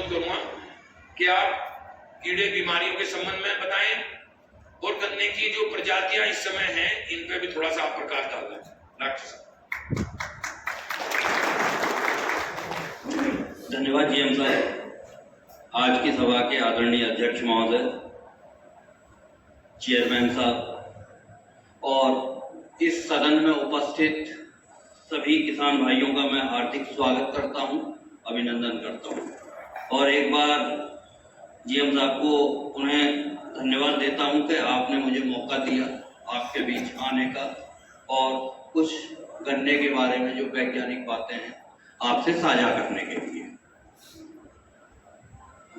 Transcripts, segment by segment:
अनुरोध करूंगा कि आप कीड़े बीमारियों के संबंध में बताएं और गन्ने की जो प्रजातियां इस समय हैं इन पे भी थोड़ा सा आप प्रकाश डाल दें। डॉक्टर साहब। धन्यवाद जीएम साहब। आज की सभा के आदरणीय अध्यक्ष महोदय, चेयरमैन साहब और इस सदन में उपस्थित सभी किसान भाइयों का मैं हार्दिक स्वागत करता हूं, अभिनंदन करता हूं और एक बार जीएम साहब को उन्हें धन्यवाद देता हूं कि आपने मुझे मौका दिया आपके बीच आने का और कुछ गन्ने के बारे में जो वैज्ञानिक बातें हैं आपसे साझा करने के लिए।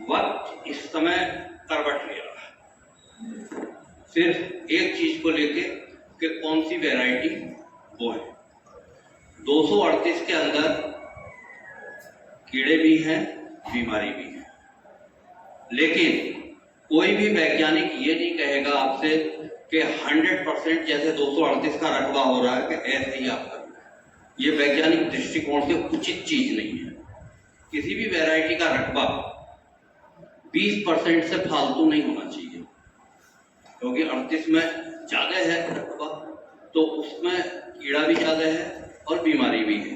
वक्त इस समय करवट ले रहा है सिर्फ एक चीज को लेके कि कौन सी वैरायटी वो है। 238 के अंदर कीड़े भी हैं, बीमारी भी है, लेकिन कोई भी वैज्ञानिक ये नहीं कहेगा आपसे कि 100% जैसे 238 का रकबा हो रहा है कि ऐसे ही आप करना है। ये वैज्ञानिक दृष्टिकोण से उचित चीज नहीं है। किसी भी वैरायटी का रकबा 20% से फालतू नहीं होना चाहिए, क्योंकि 38 में ज्यादा है रकबा तो उसमें कीड़ा भी ज्यादा है और बीमारी भी है।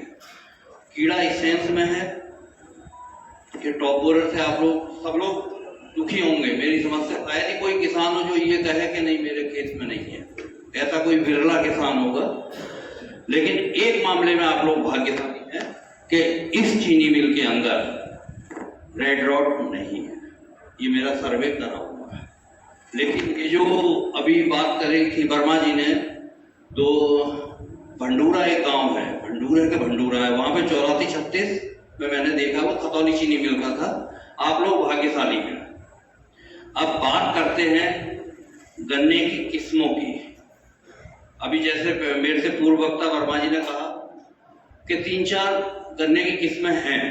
कीड़ा इस सेंस में है कि टॉप बोरर से आप लोग सब लोग दुखी होंगे मेरी समझ से। शायद ही कोई किसान हो जो ये कहे कि नहीं मेरे खेत में नहीं है, ऐसा कोई विरला किसान होगा। लेकिन एक मामले में आप लोग भाग्यशाली हैं कि इस चीनी मिल के अंदर रेड रॉट नहीं है, ये मेरा सर्वे करा हुआ है। लेकिन ये जो अभी बात करी थी वर्मा जी ने, तो भंडूरा एक गांव है, भंडूरा है, वहां पे 8436 में मैंने देखा वो खतौली चीनी मिल का था। आप लोग भाग्यशाली हैं। अब बात करते हैं गन्ने की किस्मों की। अभी जैसे मेरे से पूर्व वक्ता वर्मा जी ने कहा कि 3-4 गन्ने की किस्में हैं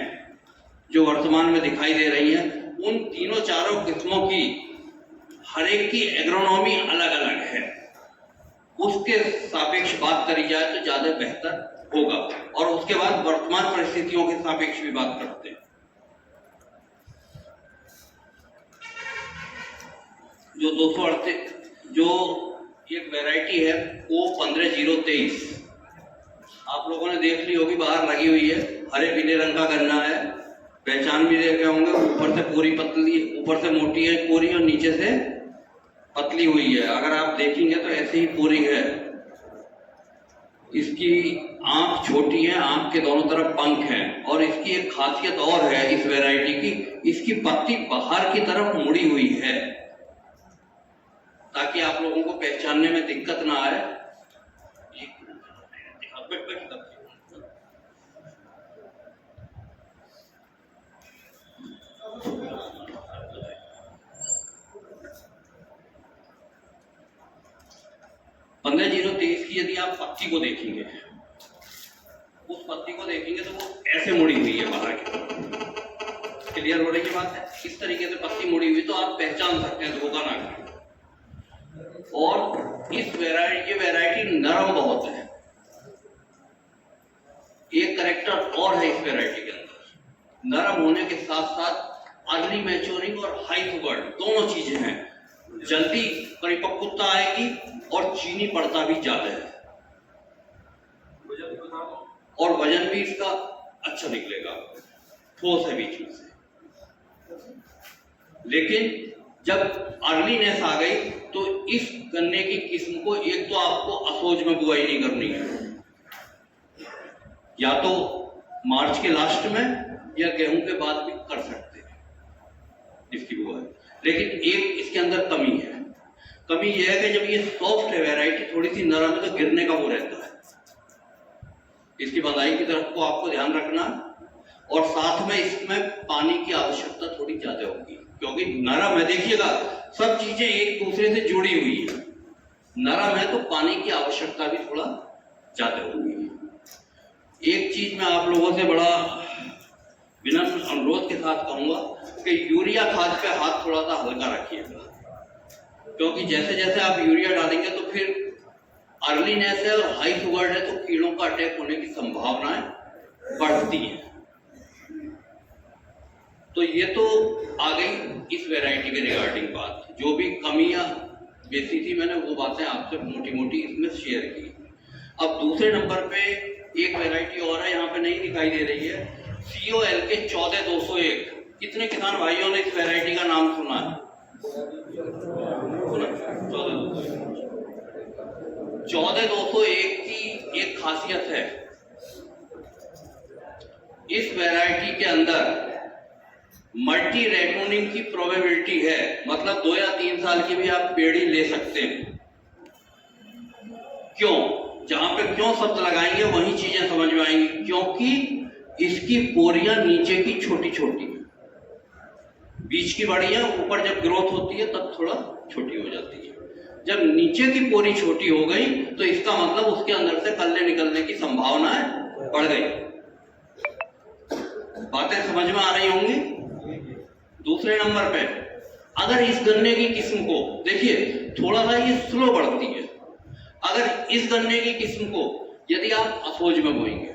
जो वर्तमान में दिखाई दे रही हैं। उन तीनों चारों किस्मों की हर एक की एग्रोनॉमी अलग अलग है, उसके सापेक्ष बात करी जाए तो ज्यादा बेहतर होगा और उसके बाद वर्तमान परिस्थितियों के सापेक्ष भी बात करते हैं। जो 238 जो एक वैरायटी है वो 15023 आप लोगों ने देख ली होगी, बाहर लगी हुई है, हरे पीले रंग का गन्ना है, पहचान भी देखे होंगे। ऊपर से पूरी पतली, ऊपर से मोटी है पूरी और नीचे से पतली हुई है। अगर आप देखेंगे तो ऐसे ही पूरी है। इसकी आंख छोटी है, आंख के दोनों तरफ पंख हैं और इसकी एक खासियत और है इस वैरायटी की, इसकी पत्ती बाहर की तरफ मुड़ी हुई है ताकि आप लोगों को पहचानने में दिक्कत ना आए। पंद्रह 023 की यदि आप पत्ती को देखेंगे, उस पत्ती को देखेंगे तो वो ऐसे मुड़ी हुई है बाहर की तरफ। क्लियर हो रही है बात है? इस तरीके से पत्ती मुड़ी हुई तो आप पहचान सकते हैं, धोखा ना करें। और इस वैरायटी नरम बहुत है। एक कैरेक्टर और है इस वैरायटी के अंदर, नरम होने के साथ साथ अर्ली मैच्योरिंग और हाई शुगर दोनों चीजें हैं। जल्दी परिपक्वता आएगी और चीनी पड़ता भी ज्यादा है और वजन भी इसका अच्छा निकलेगा, ठोस है बीच में से। लेकिन जब अर्लीनेस आ गई तो इस गन्ने की किस्म को एक तो आपको असोज में बुआई नहीं करनी है, या तो मार्च के लास्ट में या गेहूं के बाद भी कर सकते हैं इसकी बुआई। लेकिन एक इसके अंदर कमी है। कमी यह है कि जब ये सॉफ्ट है वैरायटी, थोड़ी सी नरम है, तो गिरने का वो रहता है। इसकी बंधाई की तरफ को आपको ध्यान रखना और साथ में इसमें पानी की आवश्यकता थोड़ी ज्यादा होगी क्योंकि नरम है। देखिएगा सब चीजें एक दूसरे से जुड़ी हुई है, नरम है तो पानी की आवश्यकता भी थोड़ा ज्यादा होगी। एक चीज मैं आप लोगों से बड़ा विनम्र अनुरोध के साथ कहूंगा कि यूरिया खाद पे हाथ थोड़ा सा हल्का रखिएगा, क्योंकि जैसे जैसे आप यूरिया डालेंगे तो फिर अर्लीनेस है और हाई शुगर है तो कीड़ों का अटैक होने की संभावनाएं बढ़ती हैं। तो ये तो आ गई इस वैरायटी के रिगार्डिंग बात। जो भी कमियां बेसी थी मैंने वो बातें आपसे मोटी मोटी इसमें शेयर की। अब दूसरे नंबर पे एक वैरायटी और है, यहाँ पे नहीं दिखाई दे रही है, COL के 14201। कितने किसान भाइयों ने इस वैरायटी का नाम सुना है? 14201 की एक खासियत है, इस वैरायटी के अंदर मल्टी रेटोनिंग की प्रोबेबिलिटी है, मतलब 2 या 3 साल की भी आप पेड़ी ले सकते हैं। क्यों? जहां पे क्यों शब्द लगाएंगे वही चीजें समझ में आएंगी। क्योंकि इसकी पोरियां नीचे की छोटी छोटी, बीच की बड़ी है, ऊपर जब ग्रोथ होती है तब थोड़ा छोटी हो जाती है। जब नीचे की पोरी छोटी हो गई तो इसका मतलब उसके अंदर से कल्ले निकलने की संभावना बढ़ गई। बातें समझ में आ रही होंगी। दूसरे नंबर पे अगर इस गन्ने की किस्म को देखिए, थोड़ा सा ये स्लो बढ़ती है। अगर इस गन्ने की किस्म को यदि आप अफोज में बोएंगे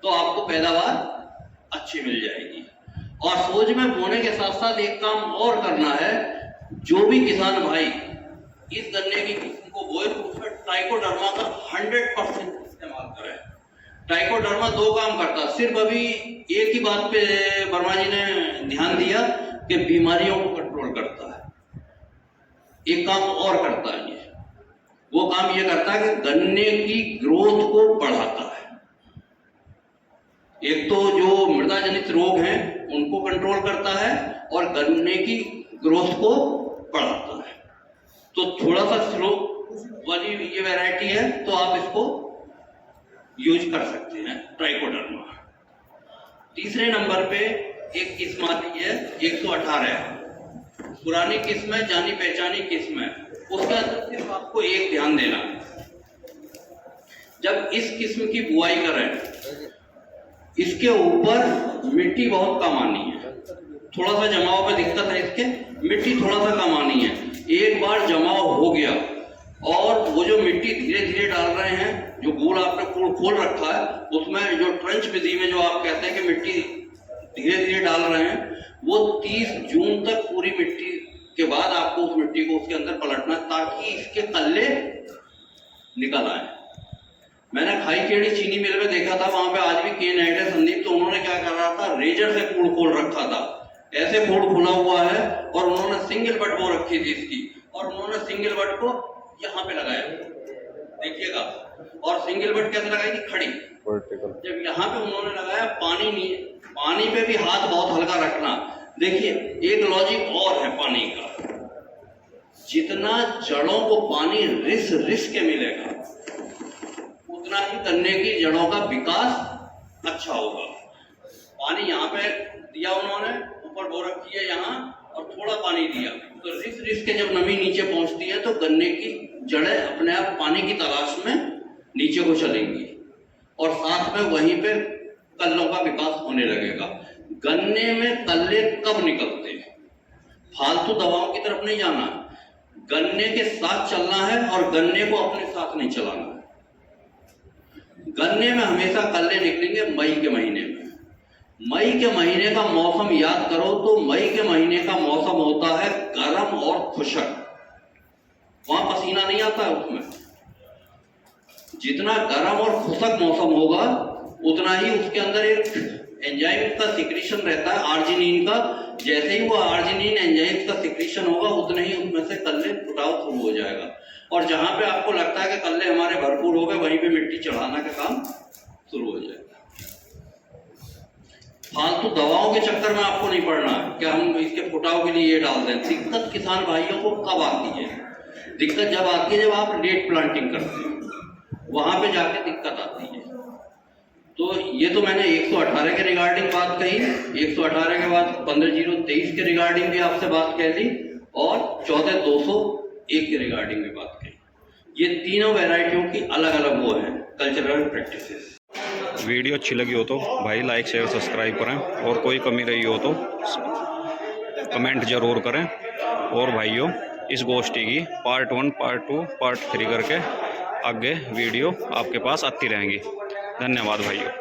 तो आपको पैदावार अच्छी मिल जाएगी। और अफोज में बोने के साथ साथ एक काम और करना है, जो भी किसान भाई इस गन्ने की किस्म को बोए तो उसमें ट्राइकोडर्मा का 100% इस्तेमाल करें। ट्राइकोडर्मा 2 काम करता है। सिर्फ अभी एक ही बात पे वर्मा जी ने ध्यान दिया कि बीमारियों को कंट्रोल करता है। एक काम और करता है, वो काम ये करता है कि गन्ने की ग्रोथ को बढ़ाता है। एक तो जो मृदा जनित रोग हैं उनको कंट्रोल करता है और गन्ने की ग्रोथ को बढ़ाता है। तो थोड़ा सा स्लो वाली ये वैरायटी है, तो आप इसको यूज कर सकते हैं, ट्राइकोडर्मा। तीसरे नंबर पे एक किस्म आती है 118, पुरानी किस्म है, जानी पहचानी किस्म है। उसके अंदर सिर्फ आपको एक ध्यान देना है, जब इस किस्म की बुआई करें इसके ऊपर मिट्टी बहुत कम आनी है। थोड़ा सा जमाव पे दिक्कत है, इसके मिट्टी थोड़ा सा कम आनी है। एक बार जमाव हो गया और वो जो मिट्टी धीरे धीरे डाल रहे हैं, जो गोल आपने खोल रखा है उसमें जो ट्रंच विधि में जो आप कहते हैं कि मिट्टी धीरे धीरे डाल रहे हैं, वो 30 जून तक पूरी मिट्टी के बाद आपको उस मिट्टी को उसके अंदर पलटना है ताकि इसके कल्ले निकल आए। मैंने खाई केड़ी चीनी मिल में देखा था, वहां पे आज भी केन हेड है संदीप, तो उन्होंने क्या कर रहा था, रेजर से कूड़ खोल रखा था। ऐसे कूड़ खुला हुआ है और उन्होंने सिंगल बट वो रखी थी इसकी, और उन्होंने सिंगल बट को यहाँ पे लगाया, देखिएगा। और सिंगल बट कैसे लगाई थी? खड़ी। जब यहाँ पे उन्होंने लगाया, पानी नहीं, पानी पे भी हाथ बहुत हल्का रखना। देखिए एक लॉजिक और है पानी का, जितना जड़ों को पानी रिस के मिलेगा उतना ही गन्ने की जड़ों का विकास अच्छा होगा। पानी यहाँ पे दिया उन्होंने, ऊपर बो रखी है यहाँ, और थोड़ा पानी दिया, तो रिस के जब नमी नीचे पहुंचती है तो गन्ने की जड़ें अपने आप पानी की तलाश में नीचे को चलेंगी और साथ में वहीं पे कल्लों का विकास होने लगेगा। गन्ने में कल्ले कब निकलते हैं? फालतू दवाओं की तरफ नहीं जाना, गन्ने के साथ चलना है और गन्ने को अपने साथ नहीं चलाना है। गन्ने में हमेशा कल्ले निकलेंगे मई के महीने में। मई के महीने का मौसम याद करो तो मई के महीने का मौसम होता है गर्म और खुशक, वहां पसीना नहीं आता है उसमें। जितना गर्म और खुशक मौसम होगा उतना ही उसके अंदर एक एंजाइम का सिक्रीशन रहता है, आर्जिनिन का। जैसे ही वो आर्जिनिन एंजाइम का सिक्रीशन होगा उतने ही उसमें से कल्ले फुटाव शुरू हो जाएगा। और जहां पे आपको लगता है कि कल्ले हमारे भरपूर हो गए, वहीं पे मिट्टी चढ़ाना का काम शुरू हो जाएगा। फालतू दवाओं के चक्कर में आपको नहीं पड़ना कि हम इसके फुटाव के लिए ये डाल दें। दिक्कत किसान भाइयों को कब आती है? दिक्कत जब आती है जब आप लेट प्लांटिंग करते हैं, वहां पे जाके दिक्कत आती है। तो ये तो मैंने 118 के रिगार्डिंग बात कही, 118 के बाद 15/023 के रिगार्डिंग भी आपसे बात कह ली और 14/201 के रिगार्डिंग भी बात कही। ये तीनों वैरायटियों की अलग अलग वो है कल्चरल प्रैक्टिसेस। वीडियो अच्छी लगी हो तो भाई लाइक शेयर सब्सक्राइब करें, और कोई कमी रही हो तो कमेंट ज़रूर करें। और भाइयों इस गोष्ठी की पार्ट 1, पार्ट 2, पार्ट 3 करके आगे वीडियो आपके पास आती रहेंगी। धन्यवाद भाइयों।